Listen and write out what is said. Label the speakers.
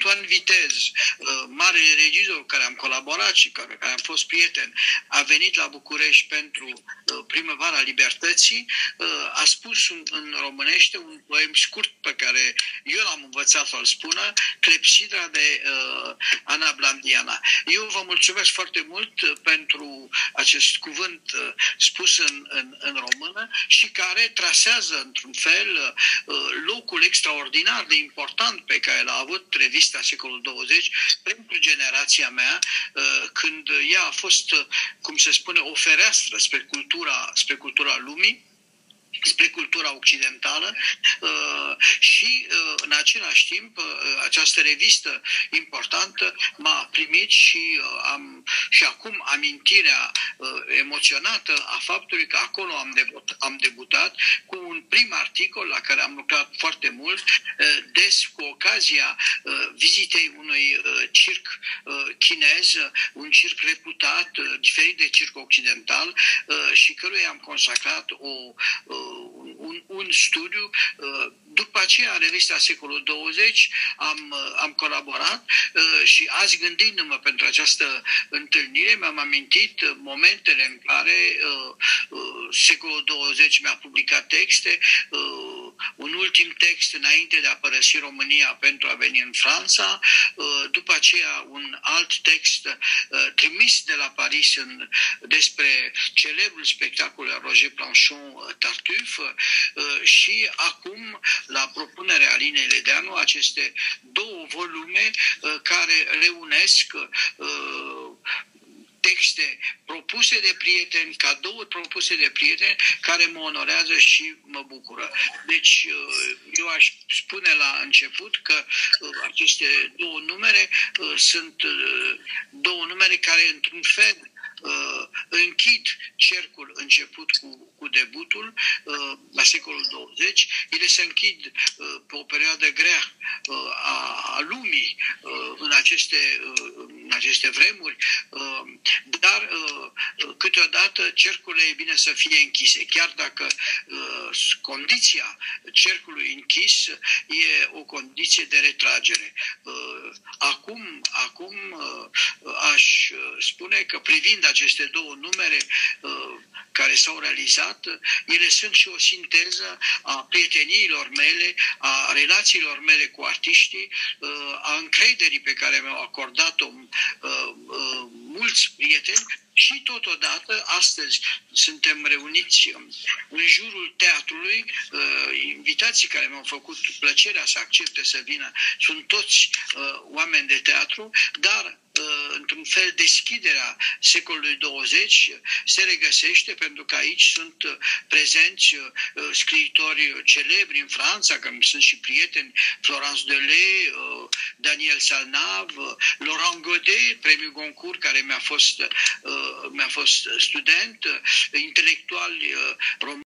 Speaker 1: Antoine Vitez, marele regizor cu care am colaborat și care am fost prieten, a venit la București pentru Primăvara Libertății, a spus în românește un poem scurt pe care eu l-am învățat să-l spună, Clepsidra de Ana Blandiana. Eu vă mulțumesc foarte mult pentru acest cuvânt spus în română și care trasează într-un fel locul extraordinar de important pe care l-a avut revista Secolul 20 pentru generația mea, când ea a fost, cum se spune, o fereastră spre cultura lumii, spre cultura occidentală și în același timp această revistă importantă m-a primit și acum amintirea emoționată a faptului că acolo am debutat cu un prim articol la care am lucrat foarte mult cu ocazia vizitei unui circ chinez, un circ reputat, diferit de circ occidental și căruia am consacrat un studiu. După aceea, în revista Secolul 20 am colaborat și azi, gândindu-mă pentru această întâlnire, mi-am amintit momentele în care Secolul 20 mi-a publicat texte, un ultim text înainte de a părăsi România pentru a veni în Franța, după aceea un alt text trimis de la Paris despre celebrul spectacol Roger Planchon Tartuffe și acum, la propunerea Alinei Ledeanu, aceste două volume care reunesc texte propuse de prieteni, cadouri propuse de prieteni, care mă onorează și mă bucură. Deci, eu aș spune la început că aceste două numere sunt două numere care, într-un fel, închid cercul început cu debutul la Secolul 20. Ele se închid pe o perioadă grea a lumii în aceste vremuri, dar câteodată cercurile e bine să fie închise, chiar dacă condiția cercului închis e o condiție de retragere. Acum aș spune că privind aceste două numere care s-au realizat, ele sunt și o sinteză a prieteniilor mele, a relațiilor mele cu artiștii, a încrederii pe care mi-au acordat-o mulți prieteni și totodată astăzi suntem reuniți în jurul teatrului. Invitații care mi-au făcut plăcerea să accepte să vină sunt toți oameni de teatru, dar într-un fel deschiderea secolului 20 se regăsește pentru că aici sunt prezenți scriitori celebri în Franța, că sunt și prieteni, Florence Delay, Daniel Salnav, Laurent Godet, premiul Goncourt, care mi-a fost student, intelectuali români